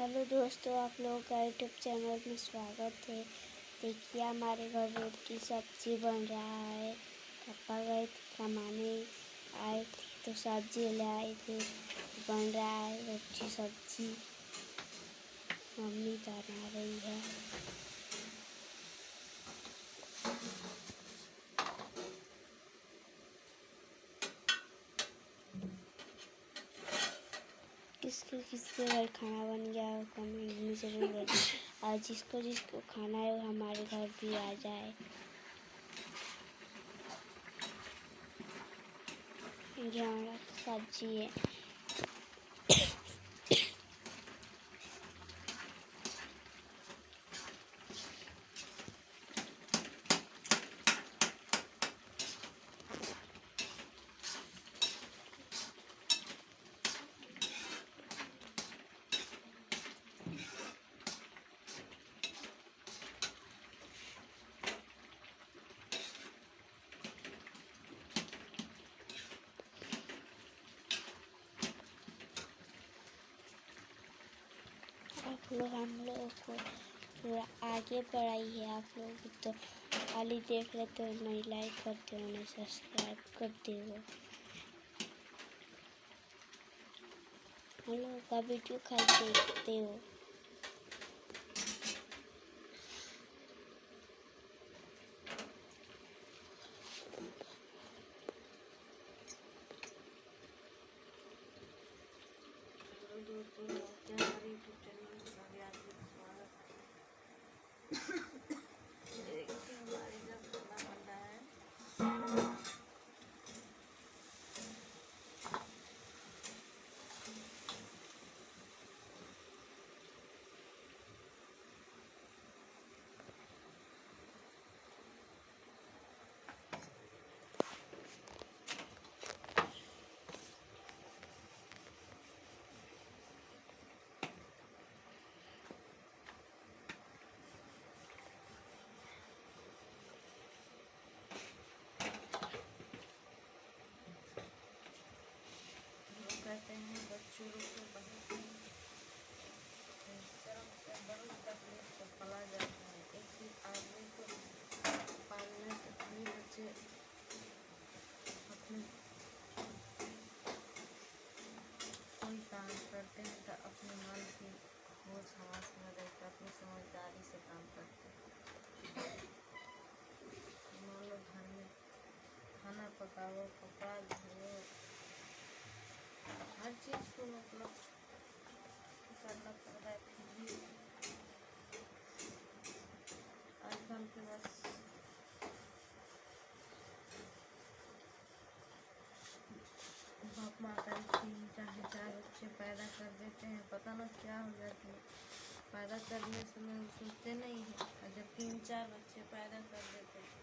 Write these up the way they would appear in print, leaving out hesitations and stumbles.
Hello दोस्तों, आप लोगों का यूट्यूब चैनल में स्वागत है। देखिए हमारे घर रोटी सब्जी बन रहा है। पापा गए थे कमाने, आए थे तो सब्जी ले आए थे। बन रहा है रोटी सब्जी, मम्मी बना रही है। किसके घर खाना बन गया हो कमेंट में ज़रूर बताएं। और जिसको खाना है वो हमारे घर भी आ जाए। ये हमारा सब्जी है। हम लोगों को थोड़ा आगे बढ़ाई है। आप लोग तो खाली देख लेते हो, नहीं लाइक करते हो, नहीं सब्सक्राइब करते हो। हम लोगों का वीडियो खाली देखते हो। कहते हैं बच्चों को बहुत शर्म से बड़ी तकलीफ से पला जाता है। एक ही आदमी को पालने से सभी बच्चे अपने कोई काम करते हैं तो अपने मन की होश हवास में रहकर अपनी समझदारी से काम करते हैं। मान लो घर में खाना पकाओ, कपड़ा धो, हर चीज़ को मतलब करना पड़ रहा है। फिर भी आजकल के बस बाप माता 3-4 बच्चे पैदा कर देते हैं, पता ना क्या हो जाती है। पैदा करने समय वो सोचते नहीं है, और जब 3-4 बच्चे पैदा कर देते हैं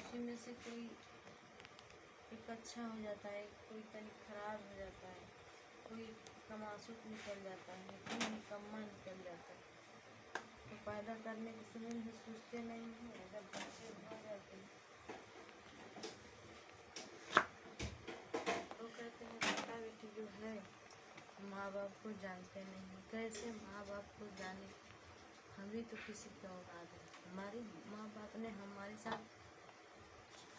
उसी में से कोई एक अच्छा हो जाता है, कोई कहीं खराब हो जाता है, कोई कमासुत निकल जाता है, कोई निकम्मा निकल जाता है। तो पैदा करने के समय भी सोचते नहीं हैं, जब बच्चे हो जाते हैं तो कहते हैं बेटा बेटी जो है माँ बाप को जानते नहीं। कैसे माँ बाप को जाने? हम भी तो किसी का औलाद है। हमारी माँ बाप ने हमारे साथ,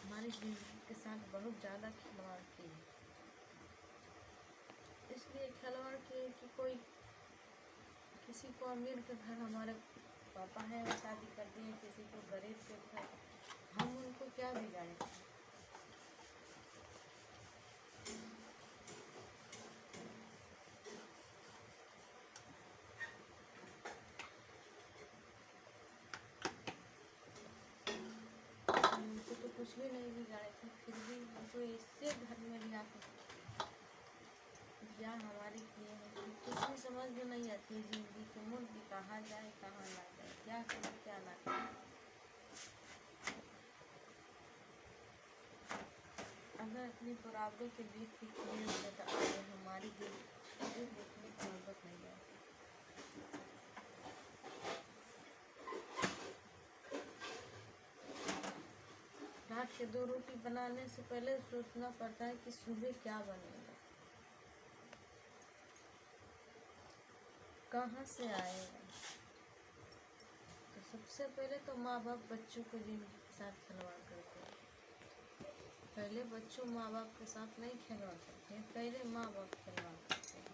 हमारी जिंदगी के साथ बहुत ज़्यादा खिलवाड़ की है। इसलिए खिलवाड़ किए कि कोई किसी को अमीर के घर हमारे पापा हैं और शादी कर दिए, किसी को गरीब के घर, हम उनको क्या बिगाड़े? उनको तो कुछ भी नहीं बिगाड़े थे, फिर भी उनको इससे घर में भी आकर क्या हमारी किए हैं कि कुछ भी समझ में नहीं आती है। जिंदगी की मुर्गी कहाँ जाए कहाँ ना जाए, क्या करें क्या ना करें। अगर अपनी बराबरों के बीच भी किए होते तो आगे हमारी दिल देखने की नौबत नहीं आती। रात के 2 रोटी बनाने से पहले सोचना पड़ता है कि सुबह क्या बनेगा। कहाँ से आएगा। तो सबसे पहले तो माँ बाप बच्चों को जिंदगी के साथ खिलवाड़ करते हैं। पहले बच्चों माँ बाप के साथ नहीं खिलवाड़ करते हैं, पहले माँ बाप खिलवाड़ करते हैं।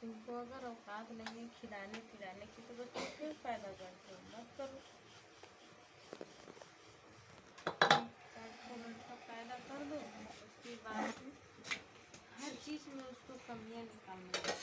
तुमको अगर औकात नहीं है खिलाने पिलाने की तो बच्चे क्यों पैदा करते हो, मत करो। अच्छा लड़का पैदा कर दो, उसके बाद हर चीज़ में उसको कमियाँ निकालनी है।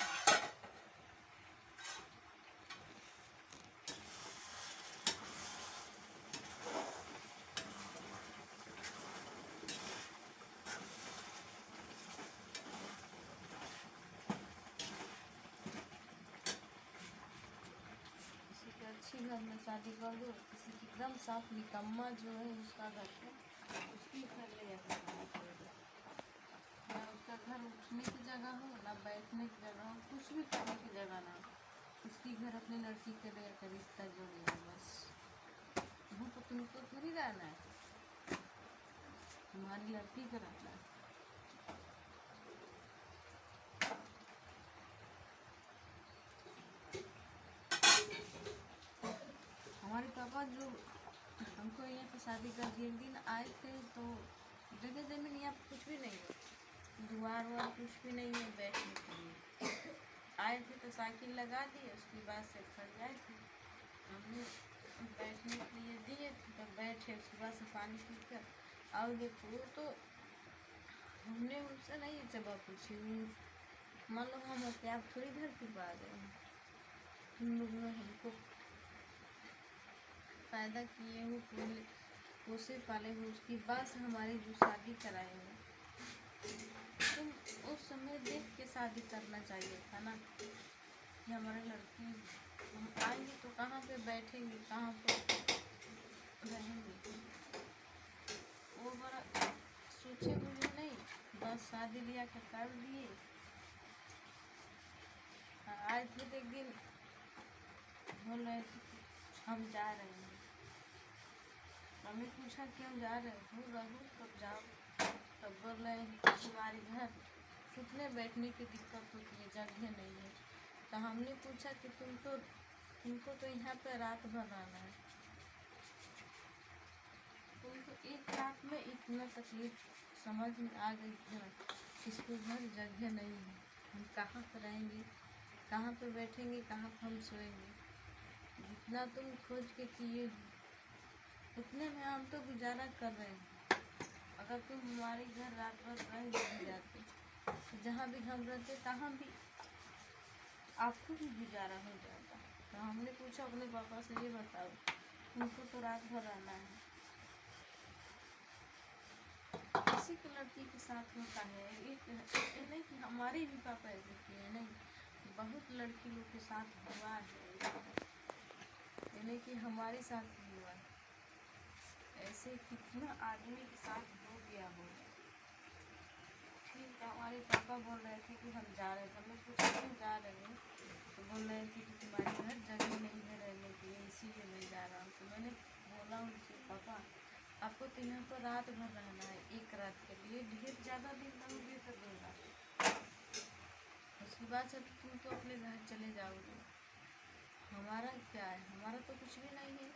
किसी के अच्छी घर में शादी कर दो, किसी की एकदम साफ निकम्मा जो है उसका घर पे उसकी घर ले जाकर शादी कर दो। ना उसका घर उठने की जगह हो, ना बैठने की जगह हो, कुछ भी करने की जगह ना हो, उसकी घर अपनी लड़की के ले जाकर रिश्ता जोड़ दिया बस। वहाँ तो तुमको थोड़ी रहना है, तुम्हारी लड़की का रहना है। हमारे पापा जो हमको यहाँ पे शादी कर दिए, एक दिन आए थे तो जगह जमीन यहाँ पे कुछ भी नहीं है, दुआर वार कुछ भी नहीं है बैठने के लिए। आए थे तो साइकिल लगा दिए, उसके बाद से फट जाए थे, हमने बैठने के लिए दिए थे तो बैठे, उसके बाद से पानी पी कर और देखो तो हमने उनसे नहीं जवाब पूछी। मान लो हम होते आप थोड़ी धरती पर आ गए हैं, तुम लोग ने हमको पैदा किए हो, पोसे पाले हो, उसके बाद से हमारी जो शादी कराए हो, तुम उस समय देख के शादी करना चाहिए था ना कि हमारे लड़की हम आएंगे तो कहाँ पे बैठेंगे, कहाँ पर रहेंगे, वो बड़ा सोचे मुझे नहीं, बस शादी लिया के कर दिए। आए थे तो एक दिन बोल रहे थे हम जा रहे हैं, मम्मी पूछा कि हम जा रहे हो, रहू तब जाओ, तब बोल रहे हैं कि तुम्हारे घर सुतने बैठने की दिक्कत होती है, जगह नहीं है। तो हमने पूछा कि तुमको तो यहाँ पे रात भर रहना है, तुमको एक रात में इतना तकलीफ समझ में आ गई है, किसको घर जगह नहीं है, हम कहाँ पर रहेंगे, कहाँ पे बैठेंगे, कहाँ पर हम सोएंगे। जितना तुम खोज के किए हो उतने में हम तो गुजारा कर रहे हैं। अगर तुम हमारे घर रात भर रह नहीं जाते तो जहाँ भी हम रहते तहाँ भी आपको भी गुजारा हो जाता। तो हमने पूछा अपने पापा से, ये बताओ तुमको तो रात भर रहना है, किसी की लड़की के साथ होता है, एक नहीं कि हमारे भी पापा ऐसे किए, नहीं बहुत लड़की लोग के साथ हुआ है, ये नहीं कि हमारे साथ भी हुआ है, ऐसे कितना आदमी के साथ हो गया हो। ठीक है, हमारे पापा बोल रहे थे कि हम जा रहे थे, हमने पूछा क्यों जा रहे हैं, तो बोल रहे थे कि तुम्हारे घर जगह नहीं है रहने के लिए, इसीलिए मैं जा रहा हूँ। तो मैंने बोला उनसे, पापा आपको तो यहाँ पर रात भर रहना है, एक रात के लिए, ढेर ज़्यादा दिन रहोगे तो 2 रात, उसके बाद से तुम तो अपने घर चले जाओगे, हमारा क्या है, हमारा तो कुछ भी नहीं है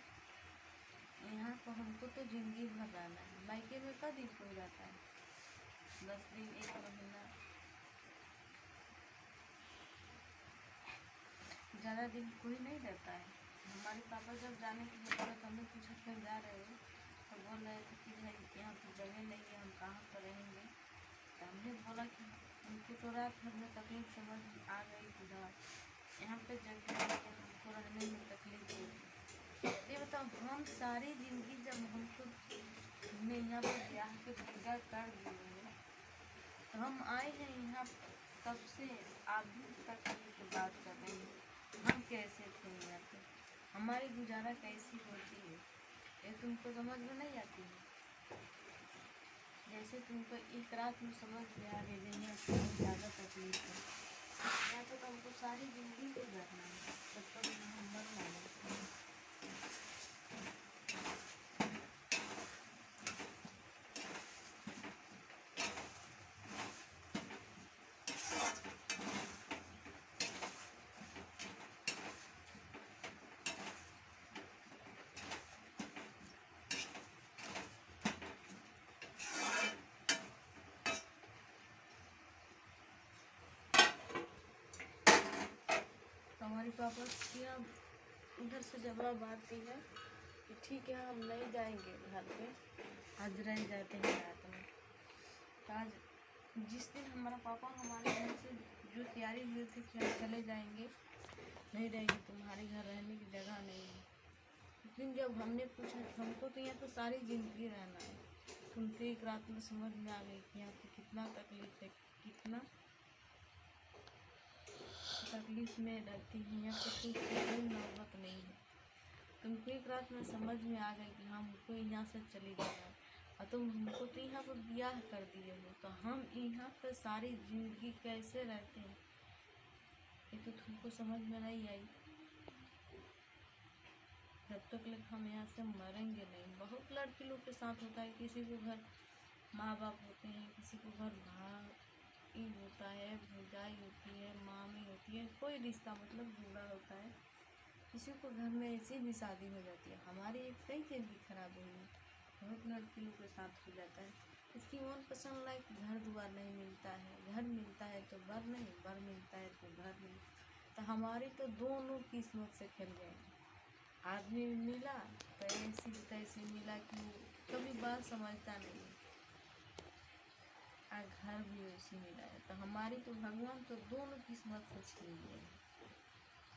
यहाँ पर, हमको तो ज़िंदगी भर रहना है। मायके में का दिन कोई रहता है, 10 दिन 1 महीना, ज़्यादा दिन कोई नहीं रहता है। हमारे पापा जब जाने के लिए बोला तो हमने पूछा क्यों जा रहे हो, तो बोल रहे थे कि भाई यहाँ पर जगह नहीं है, हम कहाँ पर रहेंगे। तो हमने बोला कि उनको तो रात भर में तकलीफ समझ आ गई थी, यहाँ पे जगह नहीं है, हमको रहने में तकलीफ होगी। ये बताओ हम सारी ज़िंदगी जब हमको हमने यहाँ पर ब्याह के पूजा कर दिए हैं, तो हम आए हैं यहाँ तब से अभी तक की बात कर रहे हैं, हम कैसे थे यहाँ पे, हमारी गुजारा कैसी होती है, ये तुमको समझ में नहीं आती है। जैसे तुमको एक रात में समझ में आ गई यहाँ बहुत ज़्यादा तकलीफ है, यहाँ तो हमको सारी ज़िंदगी को करना है, तब तक हम मरना है। पापा की ना उधर से जवाब आती है कि ठीक है हम नहीं जाएंगे घर पे, आज रह जाते हैं रात में। तो आज जिस दिन हमारा पापा हमारे घर से जो तैयारी हुई थी कि हम चले जाएंगे, नहीं रहेगी तुम्हारे घर रहने की जगह नहीं है, उस दिन जब हमने पूछा हमको तो यहाँ तो सारी ज़िंदगी रहना है, तुमको एक रात में समझ में आ गई कि यहाँ पे कितना तकलीफ है, कितना तकलीफ में रहती है, यहाँ पे सुख की कोई नौबत नहीं है। तुमको एक रात में समझ में आ गई कि हमको यहाँ से चले जाना है, और तुम हमको तो यहाँ पर ब्याह कर दिए हो, तो हम यहाँ पर सारी जिंदगी कैसे रहते हैं ये तो तुमको समझ में नहीं आई। जब तक लग हम यहाँ से मरेंगे नहीं। बहुत लड़की लोग के साथ होता है, किसी को घर माँ बाप होते हैं, किसी को घर भाई होता है, भौजाई होती है, मामी होती है, कोई रिश्ता मतलब जुड़ा होता है, किसी को घर में ऐसी भी शादी हो जाती है। हमारी एक कई जिंदगी खराब हुई है, बहुत लड़की लोग के साथ हो जाता है। उसकी मन पसंद लायक घर दुआर नहीं मिलता है, घर मिलता है तो बर नहीं, बर मिलता है तो घर नहीं। तो हमारी तो दोनों किस्मत से खेल गए। आदमी मिला तो ऐसी तैसी मिला कि वो कभी बात समझता नहीं, और घर भी वैसी मिला है। तो हमारी तो भगवान तो दोनों किस्मत से छीन गए।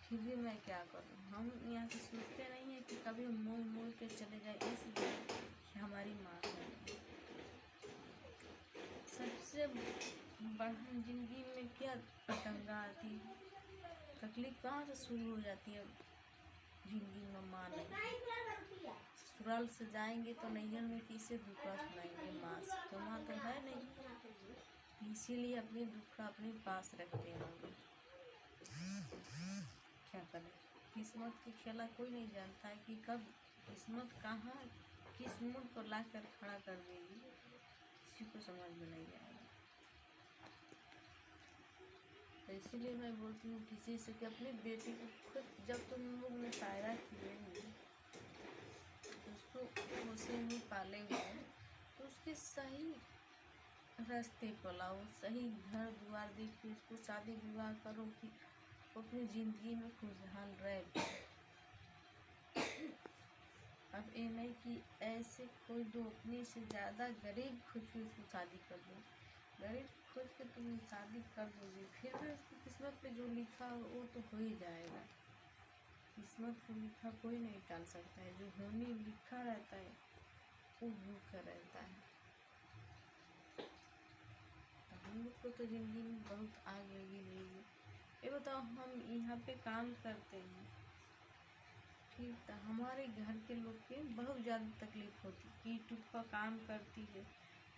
फिर भी मैं क्या करूँ, हम यहाँ से सोचते नहीं है कि कभी मोड़ मोड़ के चले जाए, इसलिए कि हमारी माँ है। सबसे बड़ा जिंदगी में क्या तंगा आती है, तकलीफ कहाँ से शुरू हो जाती है जिंदगी में, माँ नहीं। ससुराल से जाएंगे तो नैहर में किसे दुखड़ा सुनाएंगे, माँ से, तो माँ तो है नहीं, इसीलिए अपनी दुखड़ा अपने पास रखते हैं हम लोग। क्या करें, किस्मत की खेला कोई नहीं जानता है कि कब किस्मत कहाँ किस मूड को ला कर खड़ा कर देगी, किसी को समझ में नहीं आएगा। तो इसीलिए मैं बोलती हूँ किसी से कि अपनी बेटी को खुद जब तुम लोग ने पैदा किए हैं, उसको उसे ही पाले हुए हैं, तो उसके सही रास्ते पर लाओ, सही घर द्वार देख के उसको शादी विवाह करो कि वो अपनी ज़िंदगी में खुशहाल रहे। अब ये नहीं कि ऐसे कोई दो अपने से ज़्यादा गरीब खुद के उसको शादी कर दो, गरीब खुद के तुम शादी कर दोगे, फिर भी उसकी किस्मत पे जो लिखा हो वो तो हो ही जाएगा। किस्मत को लिखा कोई नहीं टाल सकता है, जो होने लिखा रहता है वो भूखा रहता है। तो हम लोग को तो ज़िंदगी में बहुत आग लगी हुई है। ये बताओ, हम यहाँ पे काम करते हैं, ठीक, तो हमारे घर के लोग के बहुत ज़्यादा तकलीफ होती है कि टूट का काम करती है,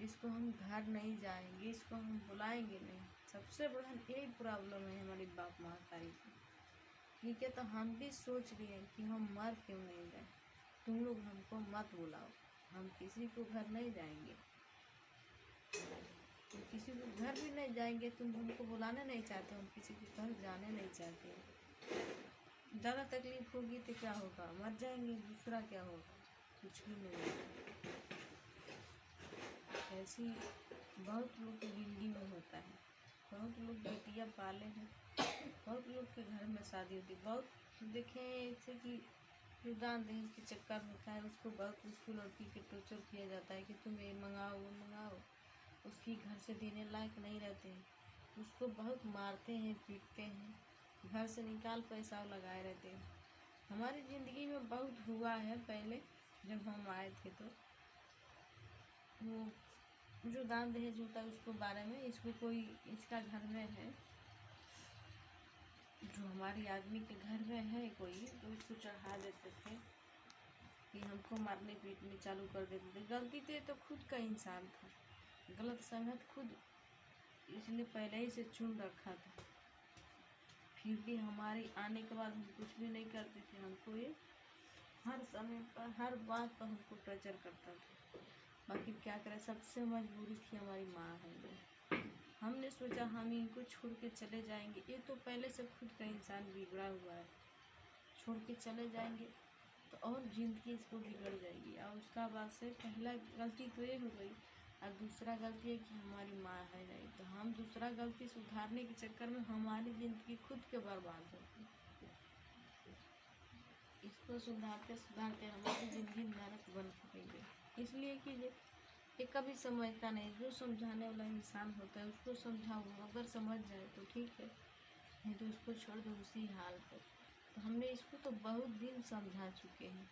इसको हम घर नहीं जाएंगे, इसको हम बुलाएंगे नहीं। सबसे बड़ा यही प्रॉब्लम है हमारी बाप महतारी की। ठीक है, तो हम भी सोच रहे हैं कि हम मर क्यों नहीं जाए, तुम लोग हमको मत बुलाओ, हम किसी को घर नहीं जाएंगे, तो किसी को घर भी नहीं जाएंगे। तुम हमको बुलाने नहीं चाहते, हम किसी के घर जाने नहीं चाहते। ज़्यादा तकलीफ होगी तो क्या होगा, मर जाएंगे, दूसरा क्या होगा, कुछ भी नहीं होगा। ऐसी बहुत लोग की ज़िंदगी में होता है, बहुत लोग बेटियां पाले हैं, बहुत लोग के घर में शादी होती है। बहुत देखें ऐसे कि जो दान दहेज के चक्कर होता है, उसको बहुत उसको लड़की के टॉर्चर किया जाता है कि तुम ये मंगाओ वो मंगाओ, उसकी घर से देने लायक नहीं रहते हैं, उसको बहुत मारते हैं, पीटते हैं, घर से निकाल पैसा लगाए रहते हैं। हमारी ज़िंदगी में बहुत हुआ है। पहले जब हम आए थे तो वो जो दान दहेज होता है उसको बारे में, इसको कोई इसका घर में है, जो हमारी आदमी के घर में है कोई, तो उसको चढ़ा देते थे कि हमको मारने पीटने चालू कर देते थे। गलती तो ये तो खुद का इंसान था, गलत संगत खुद इसलिए पहले ही से चुन रखा था। फिर भी हमारी आने के बाद हम कुछ भी नहीं करते थे, हमको ये हर समय पर हर बात पर हमको टॉर्चर करता था। बाकी क्या करें, सबसे मजबूरी थी, हमारी माँ है जो, हमने सोचा हम इनको छोड़ के चले जाएंगे, ये तो पहले से खुद का इंसान बिगड़ा हुआ है, छोड़ के चले जाएंगे तो और ज़िंदगी इसको बिगड़ जाएगी। और उसका बाद से पहला गलती तो ये हो गई, और दूसरा गलती है कि हमारी माँ है नहीं, तो हम दूसरा गलती सुधारने के चक्कर में हमारी ज़िंदगी खुद के बर्बाद होती। इसको सुधारते सुधारते हमारी ज़िंदगी नरक बन चुकी है। इसलिए कि ये कभी समझता नहीं। जो समझाने वाला इंसान होता है उसको समझाओ, अगर समझ जाए तो ठीक है, नहीं तो उसको छोड़ दो उसी हाल पर। तो हमने इसको तो बहुत दिन समझा चुके हैं,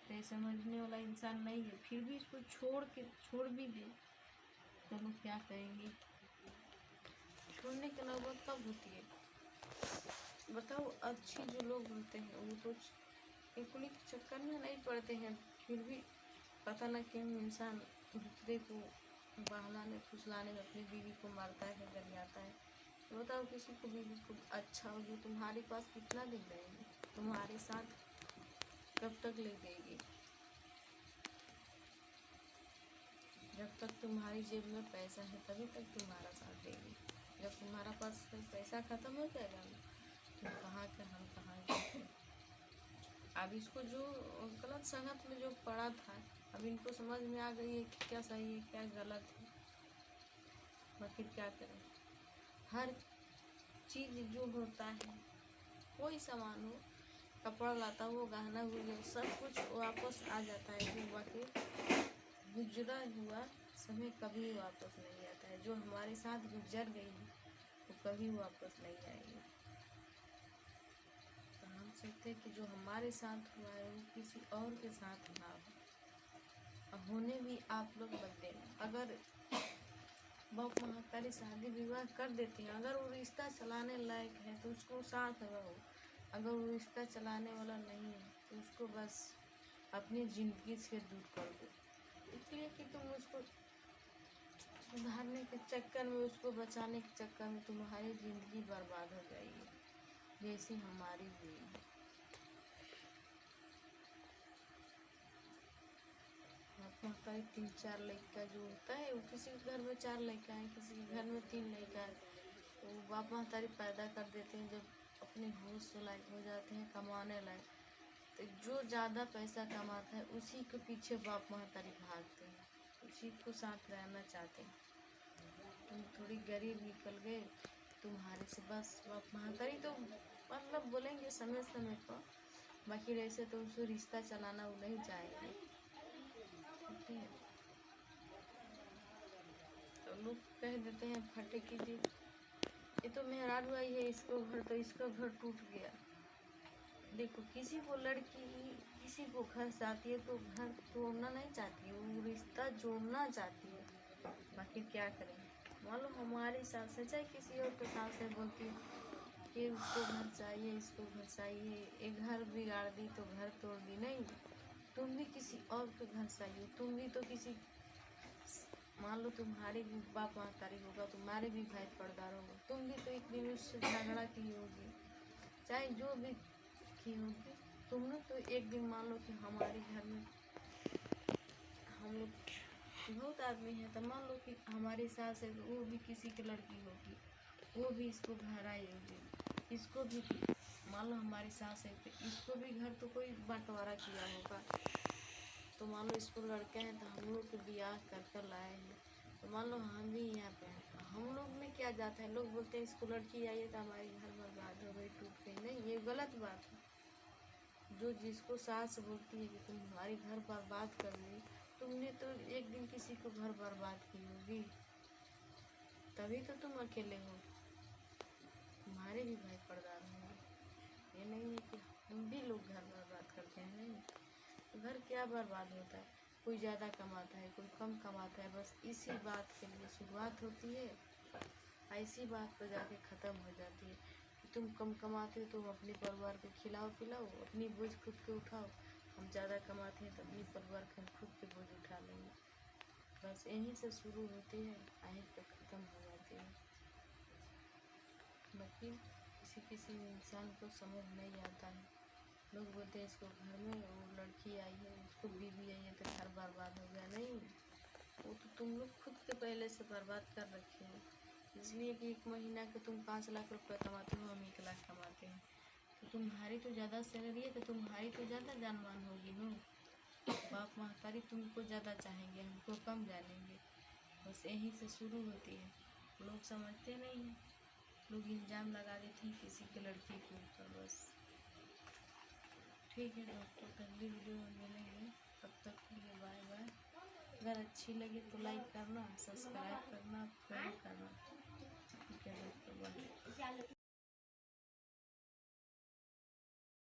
तो ये समझने वाला इंसान नहीं है, फिर भी इसको छोड़ भी दे तो लोग क्या कहेंगे। छोड़ने की नौबत कब होती है बताओ। अच्छी जो लोग होते हैं वो तो इकुली के चक्कर में नहीं पड़ते हैं, फिर भी पता न क्यों इंसान दूसरे को बहलाने फुसलाने में अपनी बीवी को मारता है, गरियाता है। तो बताओ किसी को बीवी को अच्छा हो जो तुम्हारे पास कितना दिन रहेगी, तुम्हारे साथ कब तक ले देगी। जब तक तुम्हारी जेब में पैसा है तभी तक तुम्हारा साथ देगी। जब तुम्हारा पास पैसा खत्म हो जाएगा ना, तुम कहाँ के हम कहाँ के। अब इसको जो गलत संगत में जो पड़ा था, अब इनको समझ में आ गई है कि क्या सही है क्या गलत है। बाकी क्या करें, हर चीज़ जो होता है, कोई सामान हो, कपड़ा लाता हो, गहना हो, सब कुछ वापस आ जाता है। जो बाकी गुजरा हुआ समय कभी वापस नहीं आता है। जो हमारे साथ गुजर गई है वो कभी वापस नहीं आएगी। तो हम सोचते कि जो हमारे साथ हुआ है वो किसी और के साथ ना हो। होने भी आप लोग मत देना। अगर बाप महातारी शादी विवाह कर देते हैं, अगर वो रिश्ता चलाने लायक है तो उसको साथ रहो। अगर वो रिश्ता चलाने वाला नहीं है तो उसको बस अपनी ज़िंदगी से दूर कर दो। इसलिए कि तुम उसको सुधारने के चक्कर में, उसको बचाने के चक्कर में तुम्हारी ज़िंदगी बर्बाद हो जाएगी, जैसी हमारी हुई। महातारी 3-4 लड़का जो होता है, वो किसी के घर में 4 लड़का है, किसी के घर में 3 लड़का है, तो बाप महातारी पैदा कर देते हैं। जब अपने होश लायक हो जाते हैं, कमाने लायक, तो जो ज़्यादा पैसा कमाता है उसी के पीछे बाप महातारी भागते हैं, उसी को साथ रहना चाहते हैं। तुम थोड़ी गरीब निकल गए, तुम्हारे से बस बाप महातारी तो मतलब बोलेंगे समय समय पर, बाकी ऐसे तो उसको रिश्ता चलाना वो नहीं चाहेंगे। ठीक है, तो लोग कह देते हैं फटे की जी ये तो मेहरारू आई है, इसको घर तो इसका घर टूट गया। देखो किसी को लड़की किसी को घर चाहती है तो घर तोड़ना नहीं चाहती है, वो रिश्ता जोड़ना चाहती है। बाकी क्या करें, मान लो हमारी सास है चाहे किसी और की सास है, बोलती है कि उसको घर चाहिए, इसको घर चाहिए, एक घर बिगाड़ दी तो घर तोड़ दी। नहीं, तुम भी किसी और के घर चाहिए, तुम भी तो किसी, मान लो तुम्हारे भी बाप महतारी होगा, तुम्हारे भी भाई पर्दार होगा, तुम भी तो एक दिन उससे झगड़ा की होगी, चाहे जो भी की होगी। तुमने तो एक दिन मान लो कि हमारे घर में हम लोग बहुत आदमी हैं, तो मान लो कि हमारी सास है तो वो भी किसी की लड़की होगी, वो भी इसको घर आई होगी, इसको भी मान लो हमारी सास है तो इसको भी घर तो कोई बंटवारा किया होगा। तो मान लो इसको लड़के हैं तो हम लोग के ब्याह कर कर लाए हैं, तो मान लो हम भी यहाँ पे हैं, तो हम लोग में क्या जाता है। लोग बोलते हैं इसको लड़की आई है तो हमारी घर बर्बाद हो गई, टूट गई। नहीं, ये गलत बात है। जो जिसको सास बोलती है कि तुम हमारी घर बर्बाद कर दी, तुमने तो एक दिन किसी को घर बर्बाद की होगी, तभी तो तुम अकेले हो, तुम्हारे भी भाई पर्दार होंगे। ये नहीं है कि हम भी लोग घर बर्बाद करते हैं, नहीं। तो घर क्या बर्बाद होता है, कोई ज़्यादा कमाता है कोई कम कमाता है, बस इसी बात के लिए शुरुआत होती है, ऐसी बात पर जाके ख़त्म हो जाती है कि तुम कम कमाते हो तो अपने परिवार को खिलाओ पिलाओ, अपनी बोझ खुद के उठाओ, हम ज़्यादा कमाते हैं तो अपनी परिवार का खुद के बोझ उठा लेंगे। बस यहीं से शुरू होती है, यहीं पर ख़त्म हो जाती है। बाकी किसी किसी इंसान को समझ नहीं आता है। लोग बोलते हैं इसको घर में वो लड़की आई है, उसको बीवी आई है तो घर बर्बाद हो गया। नहीं, वो तो तुम लोग खुद के पहले से बर्बाद कर रखे हो। इसलिए कि 1 महीना के तुम 5 लाख रुपए कमाते हो, हम 1 लाख कमाते हैं, तो तुम्हारी तो ज़्यादा सैलरी है तो तुम्हारी तो ज़्यादा जानमान होगी ना। बाप महतारी तुमको ज़्यादा चाहेंगे, हमको कम जानेंगे। बस यहीं से शुरू होती है। लोग समझते नहीं हैं, लोग इल्ज़ाम लगा देते हैं किसी की लड़की के ऊपर बस। ठीक है दोस्तों, अगली वीडियो में मिलेंगे, तब तक के लिए बाय बाय। अगर अच्छी लगी तो लाइक करना, सब्सक्राइब करना, कमेंट करना। ठीक है दोस्तों, बाय।